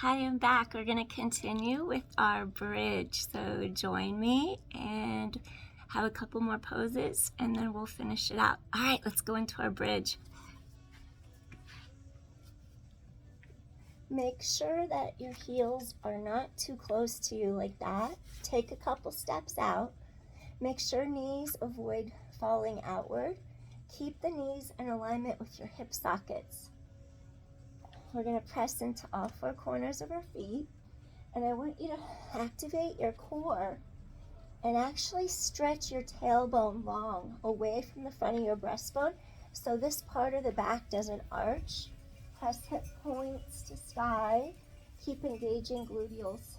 Hi, I'm back. We're going to continue with our bridge. So join me and have a couple more poses and then we'll finish it out. All right, let's go into our bridge. Make sure that your heels are not too close to you like that. Take a couple steps out. Make sure knees avoid falling outward. Keep the knees in alignment with your hip sockets. We're going to press into all four corners of our feet. And I want you to activate your core and actually stretch your tailbone long away from the front of your breastbone so this part of the back doesn't arch. Press hip points to sky. Keep engaging gluteals.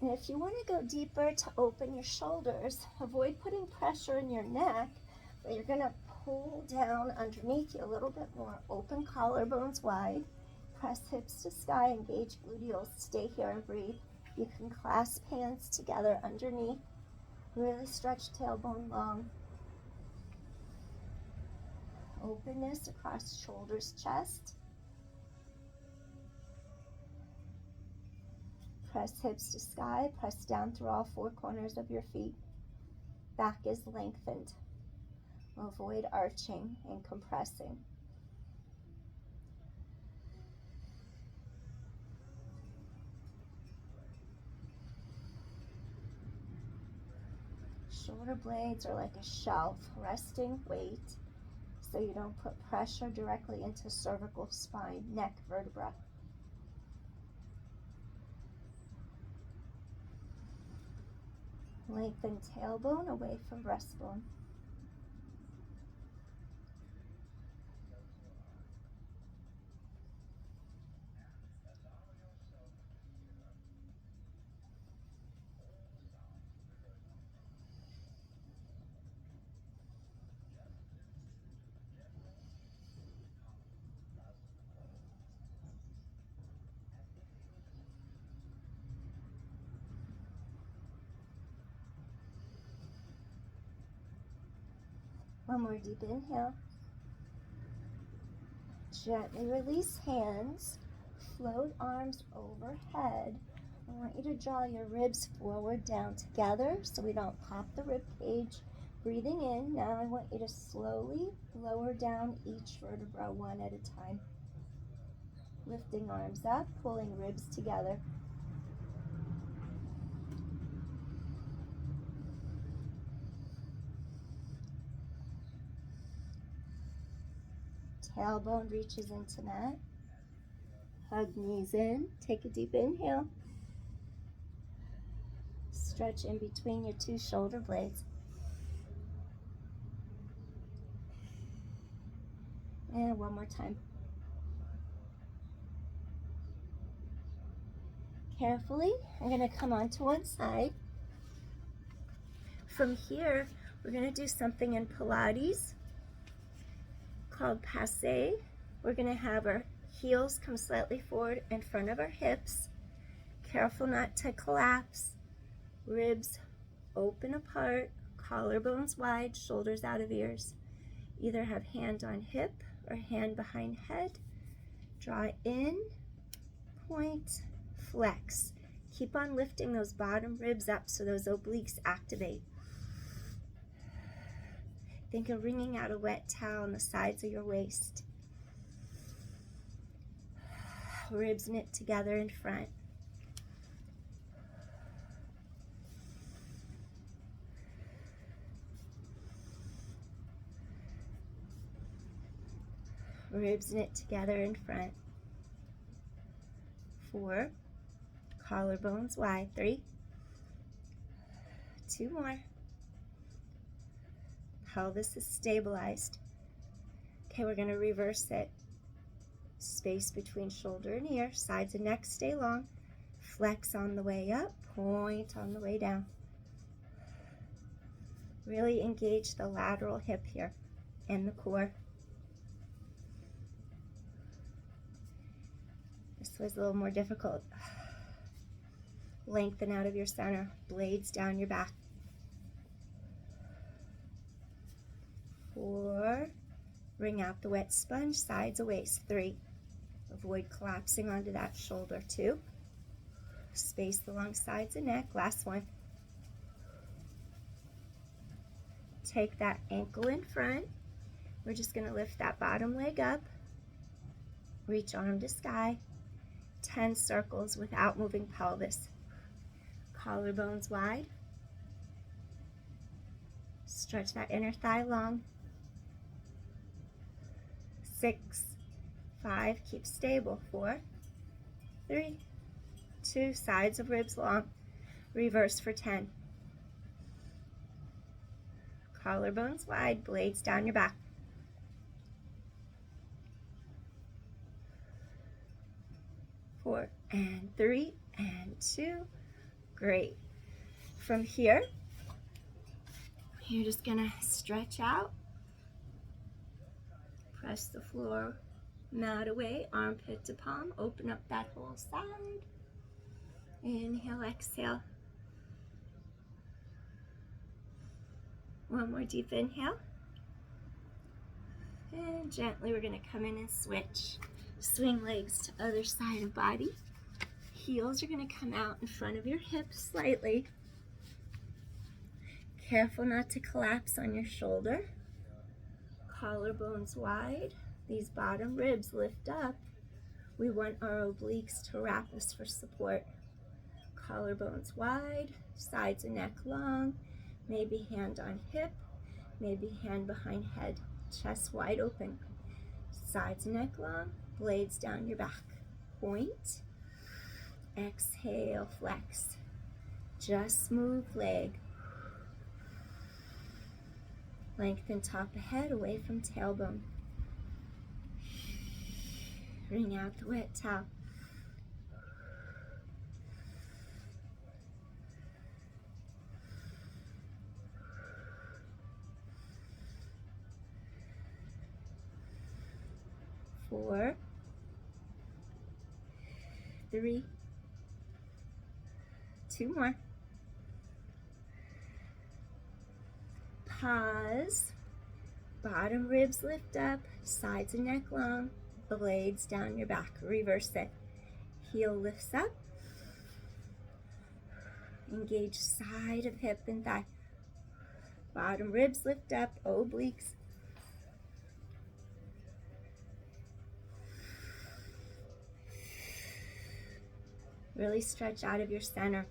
And if you want to go deeper to open your shoulders, avoid putting pressure in your neck, but you're going to pull down underneath you a little bit more. Open collarbones wide. Press hips to sky, engage gluteals, stay here and breathe. You can clasp hands together underneath. Really stretch tailbone long. Openness across shoulders, chest. Press hips to sky, press down through all four corners of your feet. Back is lengthened. Avoid arching and compressing. Shoulder blades are like a shelf, resting weight so you don't put pressure directly into cervical spine, neck vertebra. Lengthen tailbone away from breastbone. One more deep inhale. Gently release hands. Float arms overhead. I want you to draw your ribs forward down together so we don't pop the rib cage. Breathing in. Now I want you to slowly lower down each vertebra one at a time. Lifting arms up, pulling ribs together. Tailbone reaches into mat. Hug knees in. Take a deep inhale. Stretch in between your two shoulder blades. And one more time. Carefully, I'm going to come onto one side. From here, we're going to do something in Pilates called Passe. We're going to have our heels come slightly forward in front of our hips. Careful not to collapse. Ribs open apart, collarbones wide, shoulders out of ears. Either have hand on hip or hand behind head. Draw in, point, flex. Keep on lifting those bottom ribs up so those obliques activate. Think of wringing out a wet towel on the sides of your waist. Ribs knit together in front. Ribs knit together in front. 4. Collarbones wide. 3. 2 more. Pelvis is stabilized. Okay, we're going to reverse it. Space between shoulder and ear. Sides and neck stay long. Flex on the way up. Point on the way down. Really engage the lateral hip here and the core. This was a little more difficult. Lengthen out of your center. Blades down your back. 4. Wring out the wet sponge, sides of waist. 3. Avoid collapsing onto that shoulder too. Space along sides and neck. Last one. Take that ankle in front. We're just going to lift that bottom leg up. Reach arm to sky. 10 circles without moving pelvis. Collarbones wide. Stretch that inner thigh long. 6, 5, keep stable. 4, 3, 2, sides of ribs long. Reverse for 10. Collarbones wide, blades down your back. 4 and 3 and 2. Great. From here, you're just gonna stretch out. Press the floor mat away, armpit to palm. Open up that whole side. Inhale, exhale. One more deep inhale. And gently we're going to come in and switch. Swing legs to other side of body. Heels are going to come out in front of your hips slightly. Careful not to collapse on your shoulder. Collarbones wide. These bottom ribs lift up. We want our obliques to wrap us for support. Collarbones wide, sides and neck long. Maybe hand on hip, maybe hand behind head. Chest wide open. Sides and neck long, blades down your back. Point. Exhale, flex. Just move leg. Lengthen top of head away from tailbone. Wring out the wet towel. Four, 3, 2 more. Pause. Bottom ribs lift up, sides and neck long, blades down your back. Reverse it. Heel lifts up. Engage side of hip and thigh. Bottom ribs lift up, obliques. Really stretch out of your center.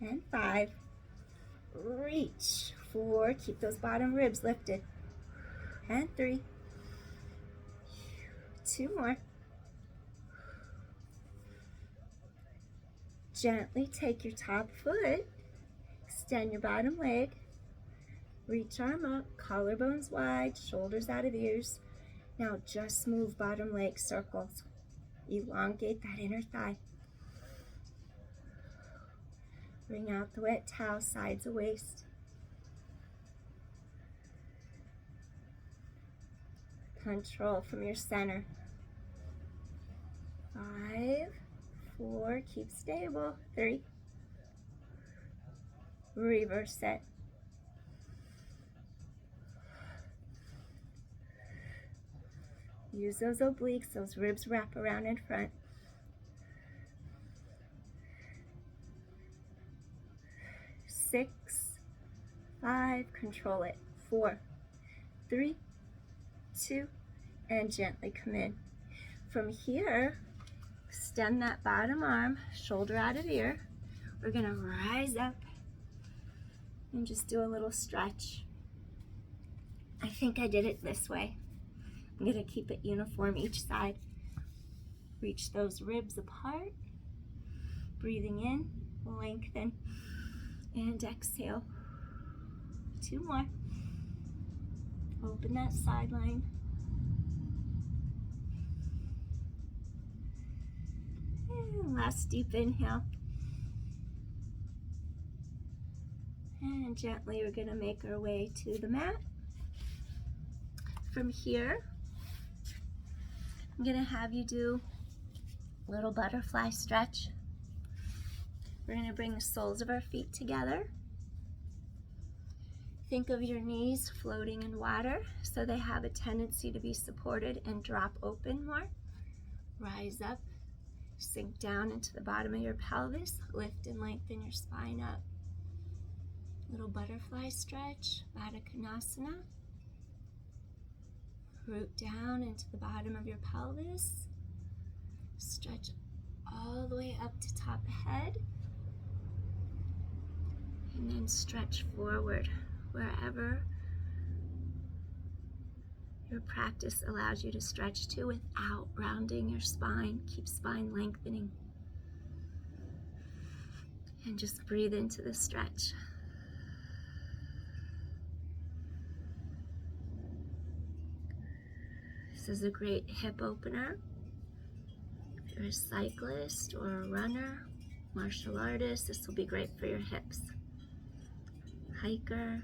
And 5. Reach. 4. Keep those bottom ribs lifted. And 3. 2 more. Gently take your top foot. Extend your bottom leg. Reach arm up. Collarbones wide. Shoulders out of ears. Now just move bottom leg circles. Elongate that inner thigh. Bring out the wet towel, sides of waist. Control from your center. 5, 4, keep stable. 3. Reverse it. Use those obliques, those ribs wrap around in front. 6, 5, control it. 4, 3, 2, and gently come in. From here, extend that bottom arm, shoulder out of ear. We're gonna rise up and just do a little stretch. I think I did it this way. I'm going to keep it uniform each side. Reach those ribs apart. Breathing in, lengthen, and exhale. 2 more. Open that sideline. And last deep inhale. And gently we're going to make our way to the mat. From here, I'm going to have you do a little butterfly stretch. We're going to bring the soles of our feet together. Think of your knees floating in water, so they have a tendency to be supported and drop open more. Rise up, sink down into the bottom of your pelvis, lift and lengthen your spine up. Little butterfly stretch, Baddha Konasana. Root down into the bottom of your pelvis. Stretch all the way up to top head. And then stretch forward wherever your practice allows you to stretch to without rounding your spine. Keep spine lengthening. And just breathe into the stretch. This is a great hip opener. If you're a cyclist or a runner, martial artist, this will be great for your hips. Hiker.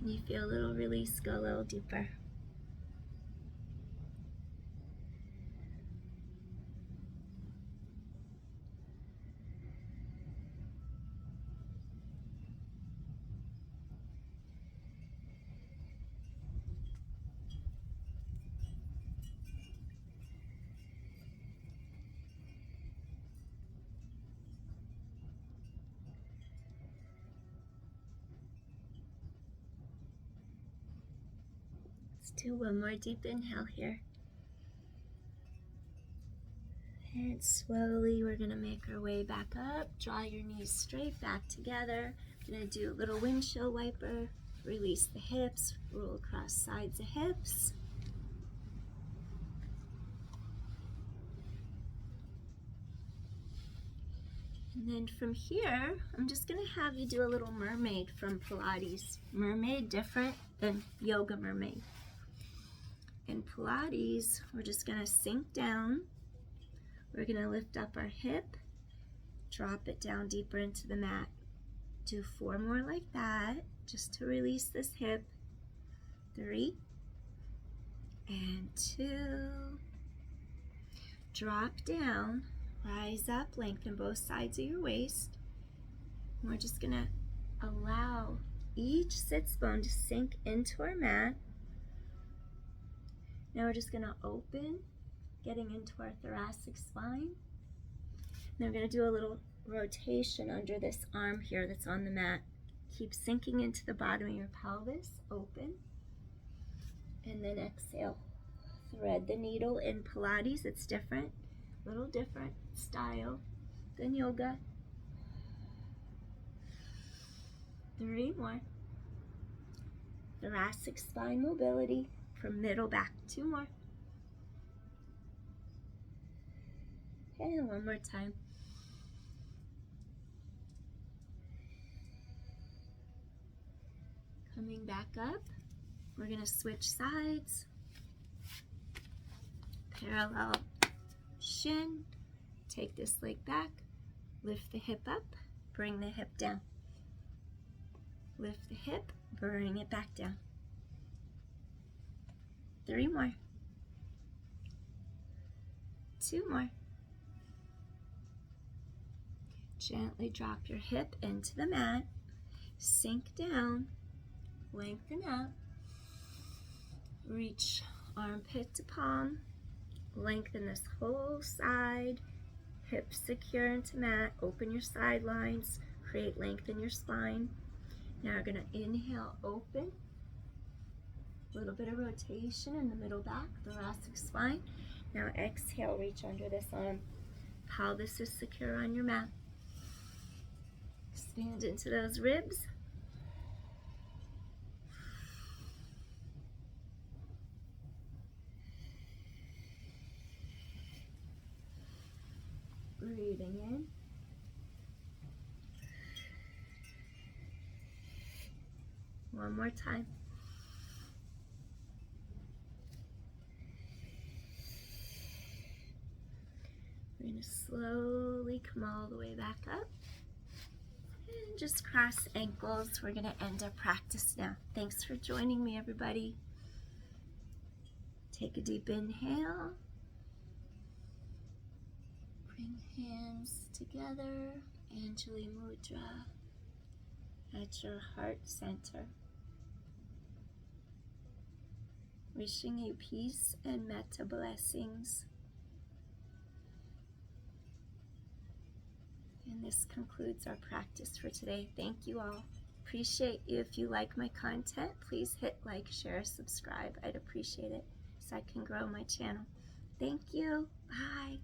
When you feel a little release, go a little deeper. Let's do one more deep inhale here. And slowly we're going to make our way back up. Draw your knees straight back together. We're going to do a little windshield wiper. Release the hips. Roll across sides of hips. And then from here, I'm just going to have you do a little mermaid from Pilates. Mermaid different than yoga mermaid. In Pilates, we're just going to sink down. We're going to lift up our hip, drop it down deeper into the mat. Do 4 more like that, just to release this hip. 3 and 2. Drop down, rise up, lengthen both sides of your waist. And we're just going to allow each sits bone to sink into our mat. Now we're just going to open, getting into our thoracic spine. Then we're going to do a little rotation under this arm here that's on the mat. Keep sinking into the bottom of your pelvis, open. And then exhale. Thread the needle in Pilates. It's different, a little different style than yoga. 3 more. Thoracic spine mobility. From middle back. 2 more. And 1 more time. Coming back up, we're going to switch sides. Parallel shin. Take this leg back. Lift the hip up. Bring the hip down. Lift the hip. Bring it back down. 3 more. 2 more. Gently drop your hip into the mat. Sink down. Lengthen up. Reach armpit to palm. Lengthen this whole side. Hips secure into mat. Open your sidelines. Create length in your spine. Now we're going to inhale, open. A little bit of rotation in the middle back, thoracic spine. Now exhale, reach under this arm. Pelvis is secure on your mat. Expand into those ribs. Breathing in. One more time. We're going to slowly come all the way back up. And just cross ankles. We're going to end our practice now. Thanks for joining me, everybody. Take a deep inhale. Bring hands together. Anjali Mudra at your heart center. Wishing you peace and metta blessings. And this concludes our practice for today. Thank you all. Appreciate you. If you like my content, please hit like, share, subscribe. I'd appreciate it so I can grow my channel. Thank you. Bye.